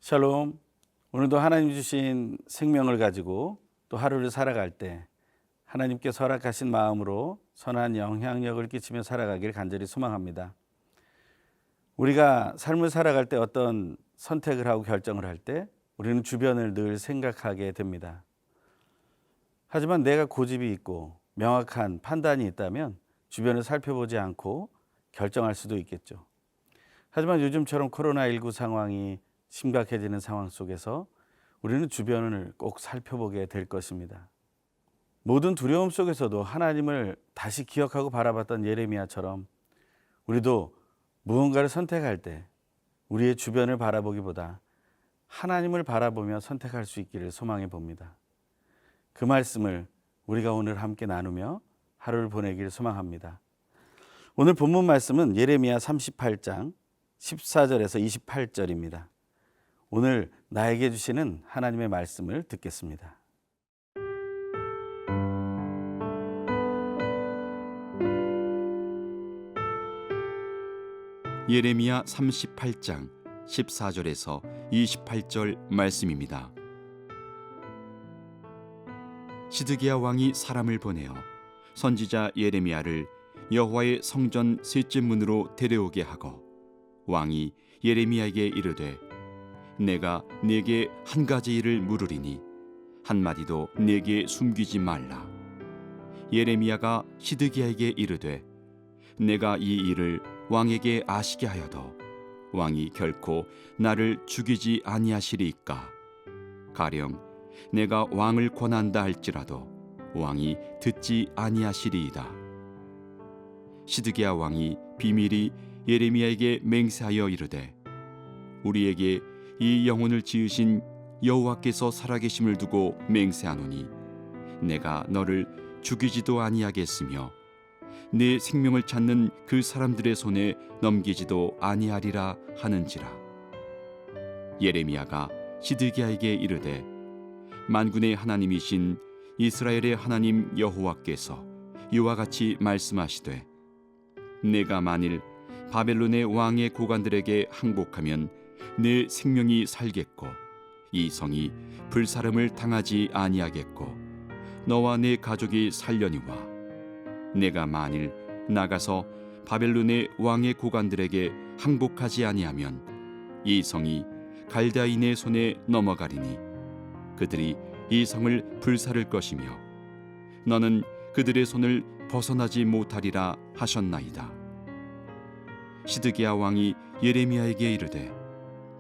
샬롬. 오늘도 하나님 주신 생명을 가지고 또 하루를 살아갈 때 하나님께서 허락하신 마음으로 선한 영향력을 끼치며 살아가길 간절히 소망합니다. 우리가 삶을 살아갈 때 어떤 선택을 하고 결정을 할 때 우리는 주변을 늘 생각하게 됩니다. 하지만 내가 고집이 있고 명확한 판단이 있다면 주변을 살펴보지 않고 결정할 수도 있겠죠. 하지만 요즘처럼 코로나19 상황이 심각해지는 상황 속에서 우리는 주변을 꼭 살펴보게 될 것입니다. 모든 두려움 속에서도 하나님을 다시 기억하고 바라봤던 예레미야처럼 우리도 무언가를 선택할 때 우리의 주변을 바라보기보다 하나님을 바라보며 선택할 수 있기를 소망해 봅니다. 그 말씀을 우리가 오늘 함께 나누며 하루를 보내기를 소망합니다. 오늘 본문 말씀은 예레미야 38장 14절에서 28절입니다. 오늘 나에게 주시는 하나님의 말씀을 듣겠습니다. 예레미야 38장 14절에서 28절 말씀입니다. 시드기야 왕이 사람을 보내어 선지자 예레미야를 여호와의 성전 셋째 문으로 데려오게 하고 왕이 예레미야에게 이르되 내가 네게 한 가지 일을 물으리니 한마디도 네게 숨기지 말라. 예레미야가 시드기야에게 이르되 내가 이 일을 왕에게 아시게 하여도 왕이 결코 나를 죽이지 아니하시리이까. 가령 내가 왕을 권한다 할지라도 왕이 듣지 아니하시리이다. 시드기야 왕이 비밀히 예레미야에게 맹세하여 이르되 우리에게 이 영혼을 지으신 여호와께서 살아계심을 두고 맹세하노니 내가 너를 죽이지도 아니하겠으며 내 생명을 찾는 그 사람들의 손에 넘기지도 아니하리라 하는지라. 예레미야가 시드기야에게 이르되 만군의 하나님이신 이스라엘의 하나님 여호와께서 이와 같이 말씀하시되 내가 만일 바벨론의 왕의 고관들에게 항복하면 내 생명이 살겠고 이 성이 불사름을 당하지 아니하겠고 너와 내 가족이 살려니와 내가 만일 나가서 바벨론의 왕의 고관들에게 항복하지 아니하면 이 성이 갈대아인의 손에 넘어가리니 그들이 이 성을 불사를 것이며 너는 그들의 손을 벗어나지 못하리라 하셨나이다. 시드기야 왕이 예레미야에게 이르되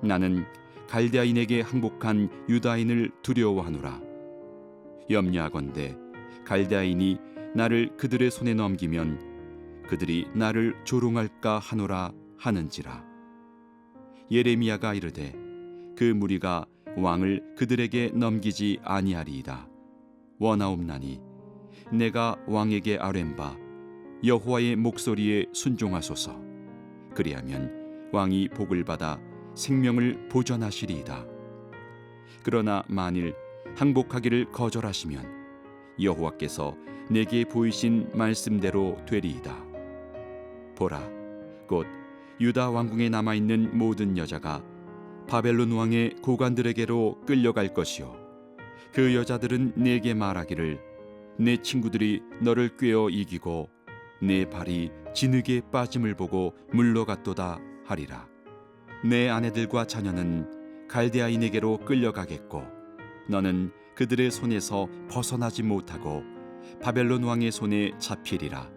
나는 갈대아인에게 항복한 유다인을 두려워하노라. 염려하건대 갈대아인이 나를 그들의 손에 넘기면 그들이 나를 조롱할까 하노라 하는지라. 예레미야가 이르되 그 무리가 왕을 그들에게 넘기지 아니하리이다. 원하옵나니 내가 왕에게 아뢰는 바 여호와의 목소리에 순종하소서. 그리하면 왕이 복을 받아 생명을 보전하시리이다. 그러나 만일 항복하기를 거절하시면 여호와께서 내게 보이신 말씀대로 되리이다. 보라, 곧 유다 왕궁에 남아있는 모든 여자가 바벨론 왕의 고관들에게로 끌려갈 것이요 그 여자들은 내게 말하기를 내 친구들이 너를 꾀어 이기고 내 발이 진흙에 빠짐을 보고 물러갔도다 하리라. 내 아내들과 자녀는 갈대아인에게로 끌려가겠고 너는 그들의 손에서 벗어나지 못하고 바벨론 왕의 손에 잡히리라.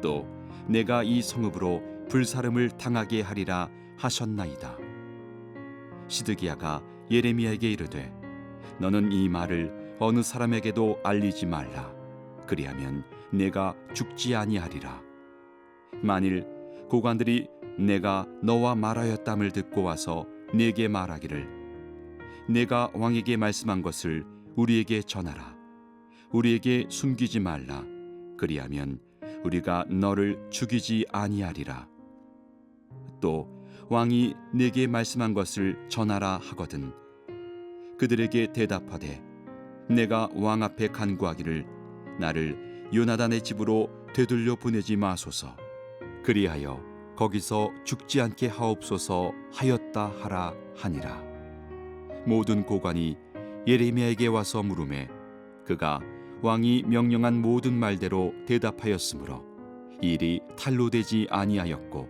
또 내가 이 성읍으로 불사름을 당하게 하리라 하셨나이다. 시드기야가 예레미야에게 이르되 너는 이 말을 어느 사람에게도 알리지 말라. 그리하면 내가 죽지 아니하리라. 만일 고관들이 내가 너와 말하였담을 듣고 와서 네게 말하기를 내가 왕에게 말씀한 것을 우리에게 전하라. 우리에게 숨기지 말라. 그리하면 우리가 너를 죽이지 아니하리라. 또 왕이 네게 말씀한 것을 전하라 하거든 그들에게 대답하되 내가 왕 앞에 간구하기를 나를 요나단의 집으로 되돌려 보내지 마소서. 그리하여 거기서 죽지 않게 하옵소서 하였다 하라 하니라. 모든 고관이 예레미야에게 와서 물으매 그가 왕이 명령한 모든 말대로 대답하였으므로 일이 탈로되지 아니하였고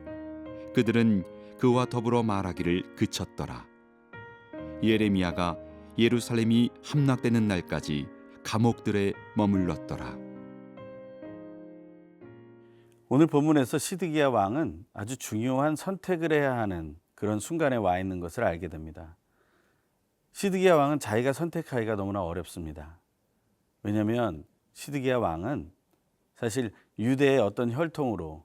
그들은 그와 더불어 말하기를 그쳤더라. 예레미야가 예루살렘이 함락되는 날까지 감옥들에 머물렀더라. 오늘 본문에서 시드기야 왕은 아주 중요한 선택을 해야 하는 그런 순간에 와 있는 것을 알게 됩니다. 시드기야 왕은 자기가 선택하기가 너무나 어렵습니다. 왜냐하면 시드기야 왕은 사실 유대의 어떤 혈통으로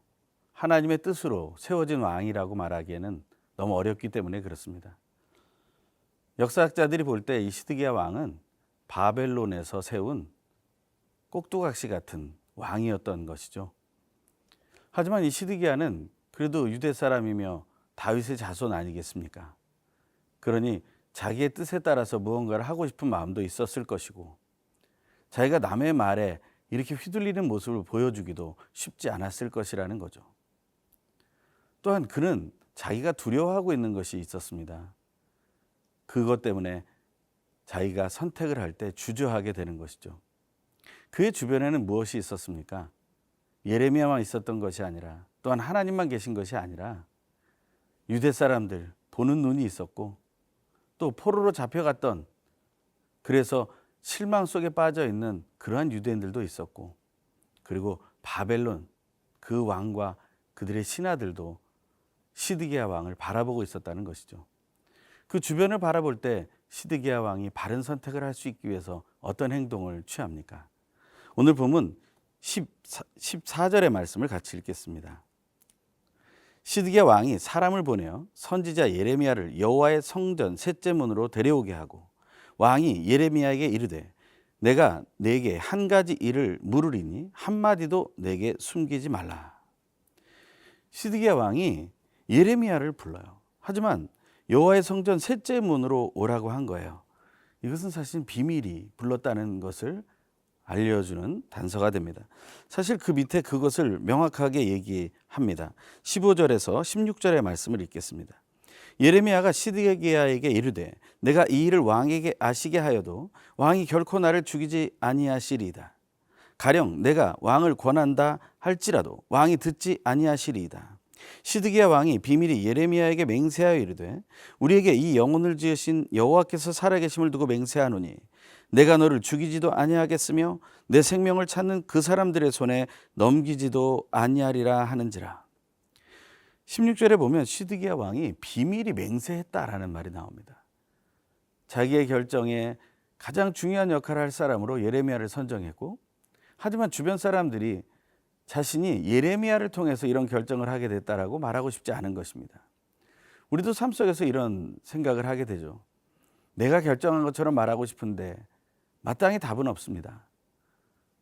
하나님의 뜻으로 세워진 왕이라고 말하기에는 너무 어렵기 때문에 그렇습니다. 역사학자들이 볼 때 이 시드기야 왕은 바벨론에서 세운 꼭두각시 같은 왕이었던 것이죠. 하지만 이 시드기야는 그래도 유대 사람이며 다윗의 자손 아니겠습니까? 그러니 자기의 뜻에 따라서 무언가를 하고 싶은 마음도 있었을 것이고 자기가 남의 말에 이렇게 휘둘리는 모습을 보여주기도 쉽지 않았을 것이라는 거죠. 또한 그는 자기가 두려워하고 있는 것이 있었습니다. 그것 때문에 자기가 선택을 할 때 주저하게 되는 것이죠. 그의 주변에는 무엇이 있었습니까? 예레미야만 있었던 것이 아니라 또한 하나님만 계신 것이 아니라 유대 사람들 보는 눈이 있었고 또 포로로 잡혀갔던 그래서 실망 속에 빠져 있는 그러한 유대인들도 있었고 그리고 바벨론 그 왕과 그들의 신하들도 시드기야 왕을 바라보고 있었다는 것이죠. 그 주변을 바라볼 때 시드기야 왕이 바른 선택을 할 수 있기 위해서 어떤 행동을 취합니까? 오늘 보면 14절의 말씀을 같이 읽겠습니다. 시드기야 왕이 사람을 보내어 선지자 예레미야를 여호와의 성전 셋째 문으로 데려오게 하고 왕이 예레미야에게 이르되 내가 네게 한 가지 일을 물으리니 한마디도 네게 숨기지 말라. 시드기야 왕이 예레미야를 불러요. 하지만 여호와의 성전 셋째 문으로 오라고 한 거예요. 이것은 사실 비밀이 불렀다는 것을 알려주는 단서가 됩니다. 사실 그 밑에 그것을 명확하게 얘기합니다. 15절에서 16절의 말씀을 읽겠습니다. 예레미야가 시드기야에게 이르되 내가 이 일을 왕에게 아시게 하여도 왕이 결코 나를 죽이지 아니하시리이다. 가령 내가 왕을 권한다 할지라도 왕이 듣지 아니하시리이다. 시드기야 왕이 비밀이 예레미야에게 맹세하여 이르되 우리에게 이 영혼을 지으신 여호와께서 살아계심을 두고 맹세하노니 내가 너를 죽이지도 아니하겠으며 내 생명을 찾는 그 사람들의 손에 넘기지도 아니하리라 하는지라. 16절에 보면 시드기야 왕이 비밀이 맹세했다라는 말이 나옵니다. 자기의 결정에 가장 중요한 역할을 할 사람으로 예레미야를 선정했고 하지만 주변 사람들이 자신이 예레미야를 통해서 이런 결정을 하게 됐다라고 말하고 싶지 않은 것입니다. 우리도 삶 속에서 이런 생각을 하게 되죠. 내가 결정한 것처럼 말하고 싶은데 마땅히 답은 없습니다.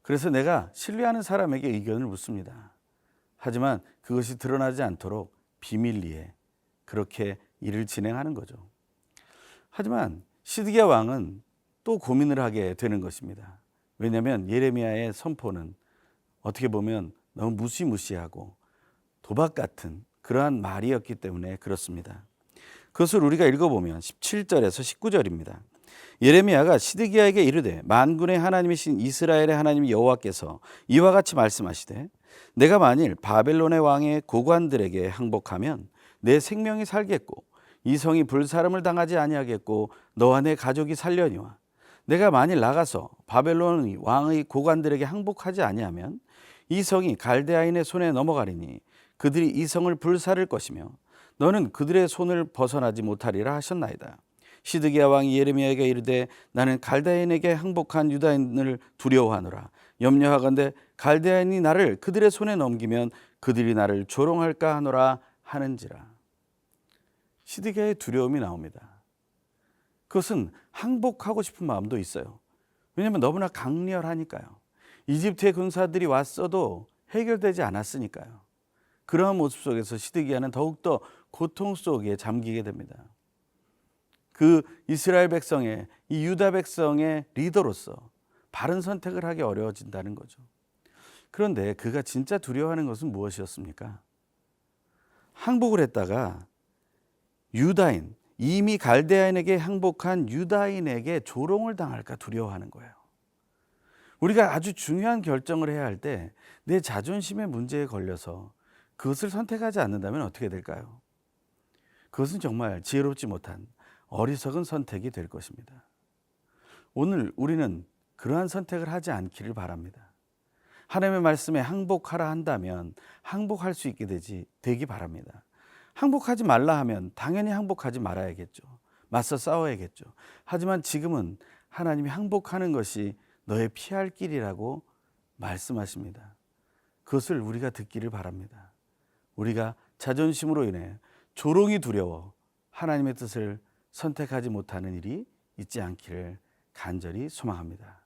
그래서 내가 신뢰하는 사람에게 의견을 묻습니다. 하지만 그것이 드러나지 않도록 비밀리에 그렇게 일을 진행하는 거죠. 하지만 시드기야 왕은 또 고민을 하게 되는 것입니다. 왜냐하면 예레미야의 선포는 어떻게 보면 너무 무시무시하고 도박 같은 그러한 말이었기 때문에 그렇습니다. 그것을 우리가 읽어보면 17절에서 19절입니다. 예레미야가 시드기야에게 이르되 만군의 하나님이신 이스라엘의 하나님 여호와께서 이와 같이 말씀하시되 내가 만일 바벨론의 왕의 고관들에게 항복하면 내 생명이 살겠고 이 성이 불사름을 당하지 아니하겠고 너와 내 가족이 살려니와 내가 만일 나가서 바벨론 왕의 고관들에게 항복하지 아니하면 이 성이 갈대아인의 손에 넘어가리니 그들이 이 성을 불사를 것이며 너는 그들의 손을 벗어나지 못하리라 하셨나이다. 시드기야 왕이 예레미야에게 이르되 나는 갈대아인에게 항복한 유다인을 두려워하노라. 염려하건대 갈대아인이 나를 그들의 손에 넘기면 그들이 나를 조롱할까 하노라 하는지라. 시드기야의 두려움이 나옵니다. 그것은 항복하고 싶은 마음도 있어요. 왜냐하면 너무나 강렬하니까요. 이집트의 군사들이 왔어도 해결되지 않았으니까요. 그러한 모습 속에서 시드기야는 더욱더 고통 속에 잠기게 됩니다. 그 이스라엘 백성의 이 유다 백성의 리더로서 바른 선택을 하기 어려워진다는 거죠. 그런데 그가 진짜 두려워하는 것은 무엇이었습니까? 항복을 했다가 유다인 이미 갈대아인에게 항복한 유다인에게 조롱을 당할까 두려워하는 거예요. 우리가 아주 중요한 결정을 해야 할 때 내 자존심의 문제에 걸려서 그것을 선택하지 않는다면 어떻게 될까요? 그것은 정말 지혜롭지 못한 어리석은 선택이 될 것입니다. 오늘 우리는 그러한 선택을 하지 않기를 바랍니다. 하나님의 말씀에 항복하라 한다면 항복할 수 있게 되기 바랍니다. 항복하지 말라 하면 당연히 항복하지 말아야겠죠. 맞서 싸워야겠죠. 하지만 지금은 하나님이 항복하는 것이 너의 피할 길이라고 말씀하십니다. 그것을 우리가 듣기를 바랍니다. 우리가 자존심으로 인해 조롱이 두려워 하나님의 뜻을 선택하지 못하는 일이 있지 않기를 간절히 소망합니다.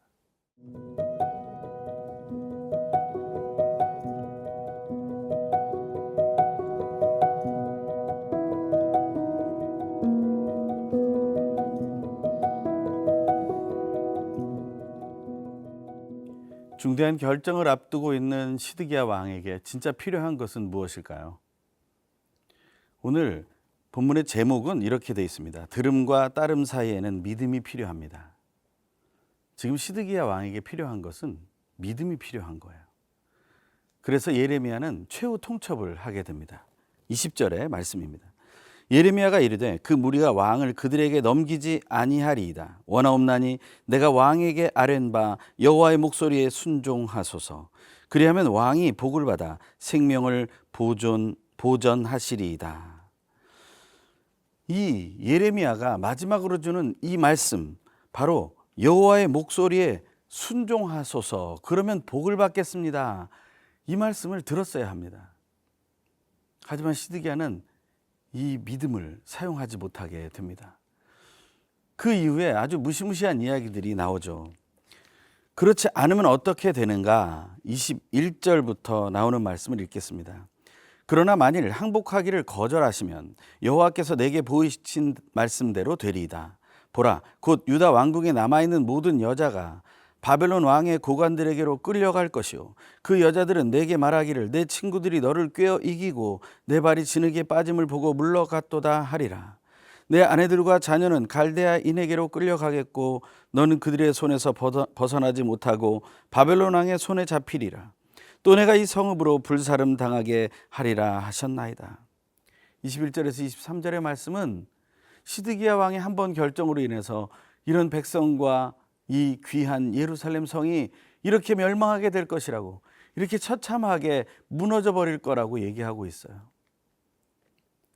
중대한 결정을 앞두고 있는 시드기야 왕에게 진짜 필요한 것은 무엇일까요? 오늘 본문의 제목은 이렇게 되어 있습니다. 들음과 따름 사이에는 믿음이 필요합니다. 지금 시드기야 왕에게 필요한 것은 믿음이 필요한 거예요. 그래서 예레미야는 최후 통첩을 하게 됩니다. 20절의 말씀입니다. 예레미야가 이르되 그 무리가 왕을 그들에게 넘기지 아니하리이다. 원하옵나니 내가 왕에게 아뢰는 바 여호와의 목소리에 순종하소서. 그리하면 왕이 복을 받아 생명을 보전하시리이다. 이 예레미야가 마지막으로 주는 이 말씀, 바로 여호와의 목소리에 순종하소서. 그러면 복을 받겠습니다. 이 말씀을 들었어야 합니다. 하지만 시드기야는 이 믿음을 사용하지 못하게 됩니다. 그 이후에 아주 무시무시한 이야기들이 나오죠. 그렇지 않으면 어떻게 되는가? 21절부터 나오는 말씀을 읽겠습니다. 그러나 만일 항복하기를 거절하시면 여호와께서 내게 보이신 말씀대로 되리이다. 보라, 곧 유다 왕궁에 남아있는 모든 여자가 바벨론 왕의 고관들에게로 끌려갈 것이요 그 여자들은 내게 말하기를 내 친구들이 너를 꿰어 이기고 내 발이 진흙에 빠짐을 보고 물러갔도다 하리라. 내 아내들과 자녀는 갈대아인에게로 끌려가겠고 너는 그들의 손에서 벗어나지 못하고 바벨론 왕의 손에 잡히리라. 또 내가 이 성읍으로 불사름 당하게 하리라 하셨나이다. 21절에서 23절의 말씀은 시드기야 왕의 한 번 결정으로 인해서 이런 백성과 이 귀한 예루살렘 성이 이렇게 멸망하게 될 것이라고, 이렇게 처참하게 무너져 버릴 거라고 얘기하고 있어요.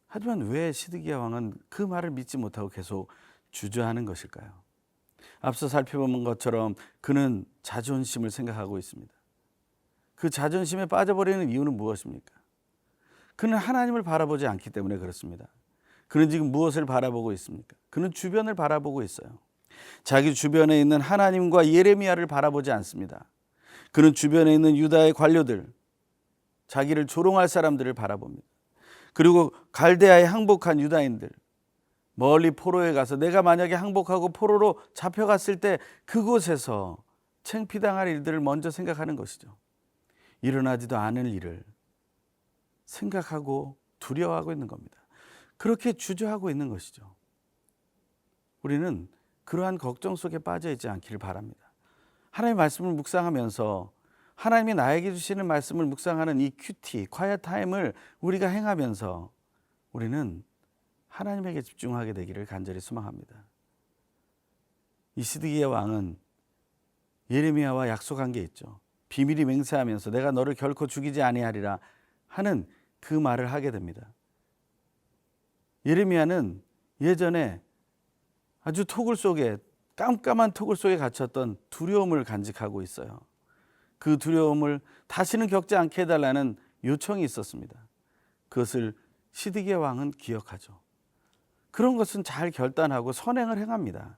하지만 왜 시드기야 왕은 그 말을 믿지 못하고 계속 주저하는 것일까요? 앞서 살펴본 것처럼 그는 자존심을 생각하고 있습니다. 그 자존심에 빠져버리는 이유는 무엇입니까? 그는 하나님을 바라보지 않기 때문에 그렇습니다. 그는 지금 무엇을 바라보고 있습니까? 그는 주변을 바라보고 있어요. 자기 주변에 있는 하나님과 예레미야를 바라보지 않습니다. 그는 주변에 있는 유다의 관료들, 자기를 조롱할 사람들을 바라봅니다. 그리고 갈대아에 항복한 유다인들, 멀리 포로에 가서 내가 만약에 항복하고 포로로 잡혀갔을 때 그곳에서 창피당할 일들을 먼저 생각하는 것이죠. 일어나지도 않을 일을 생각하고 두려워하고 있는 겁니다. 그렇게 주저하고 있는 것이죠. 우리는 그러한 걱정 속에 빠져 있지 않기를 바랍니다. 하나님의 말씀을 묵상하면서 하나님이 나에게 주시는 말씀을 묵상하는 이 큐티, 콰이어 타임을 우리가 행하면서 우리는 하나님에게 집중하게 되기를 간절히 소망합니다. 이 시드기야 왕은 예레미야와 약속한 게 있죠. 비밀이 맹세하면서 내가 너를 결코 죽이지 아니하리라 하는 그 말을 하게 됩니다. 예레미야는 예전에 아주 깜깜한 토굴 속에 갇혔던 두려움을 간직하고 있어요. 그 두려움을 다시는 겪지 않게 해달라는 요청이 있었습니다. 그것을 시드기야 왕은 기억하죠. 그런 것은 잘 결단하고 선행을 행합니다.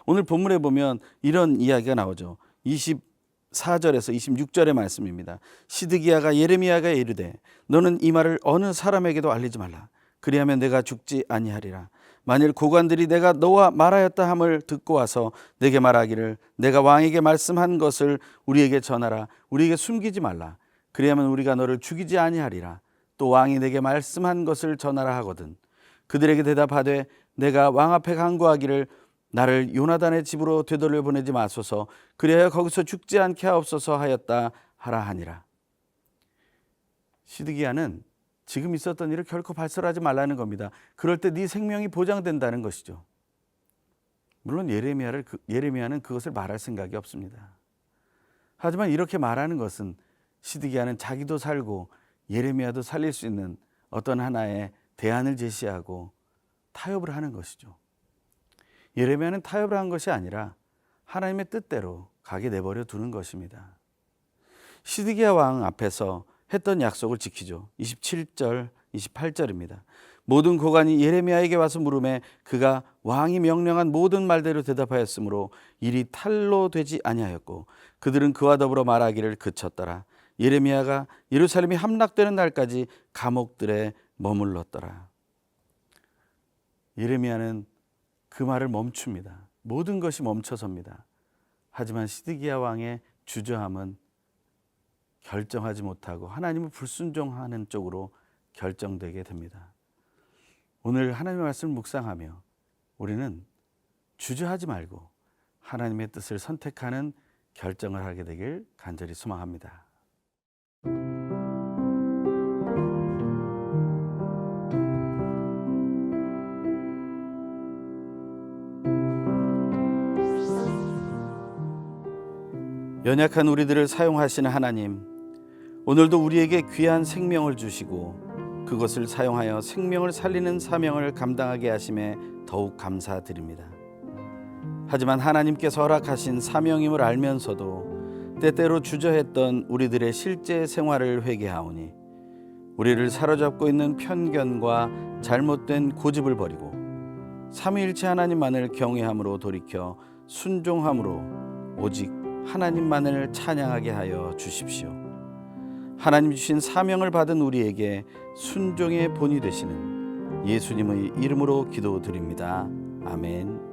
오늘 본문에 보면 이런 이야기가 나오죠. 24절에서 26절의 말씀입니다. 시드기야가 예레미야가 이르되 너는 이 말을 어느 사람에게도 알리지 말라. 그리하면 내가 죽지 아니하리라. 만일 고관들이 내가 너와 말하였다 함을 듣고 와서 내게 말하기를 내가 왕에게 말씀한 것을 우리에게 전하라. 우리에게 숨기지 말라. 그리하면 우리가 너를 죽이지 아니하리라. 또 왕이 내게 말씀한 것을 전하라 하거든 그들에게 대답하되 내가 왕 앞에 간구하기를 나를 요나단의 집으로 되돌려 보내지 마소서, 그리하여 거기서 죽지 않게 하옵소서 하였다 하라 하니라. 시드기야는 지금 있었던 일을 결코 발설하지 말라는 겁니다. 그럴 때 네 생명이 보장된다는 것이죠. 물론 예레미야는 그것을 말할 생각이 없습니다. 하지만 이렇게 말하는 것은 시드기야는 자기도 살고 예레미야도 살릴 수 있는 어떤 하나의 대안을 제시하고 타협을 하는 것이죠. 예레미야는 타협을 한 것이 아니라 하나님의 뜻대로 가게 내버려 두는 것입니다. 시드기야 왕 앞에서 했던 약속을 지키죠. 27절, 28절입니다. 모든 고관이 예레미야에게 와서 물으매 그가 왕이 명령한 모든 말대로 대답하였으므로 일이 탈로 되지 아니하였고 그들은 그와 더불어 말하기를 그쳤더라. 예레미야가 예루살렘이 함락되는 날까지 감옥들에 머물렀더라. 예레미야는 그 말을 멈춥니다. 모든 것이 멈춰섭니다. 하지만 시드기야 왕의 주저함은 결정하지 못하고 하나님을 불순종하는 쪽으로 결정되게 됩니다. 오늘 하나님의 말씀을 묵상하며 우리는 주저하지 말고 하나님의 뜻을 선택하는 결정을 하게 되길 간절히 소망합니다. 연약한 우리들을 사용하시는 하나님, 오늘도 우리에게 귀한 생명을 주시고 그것을 사용하여 생명을 살리는 사명을 감당하게 하심에 더욱 감사드립니다. 하지만 하나님께서 허락하신 사명임을 알면서도 때때로 주저했던 우리들의 실제 생활을 회개하오니 우리를 사로잡고 있는 편견과 잘못된 고집을 버리고 삼위일체 하나님만을 경외함으로 돌이켜 순종함으로 오직 하나님만을 찬양하게 하여 주십시오. 하나님 주신 사명을 받은 우리에게 순종의 본이 되시는 예수님의 이름으로 기도드립니다. 아멘.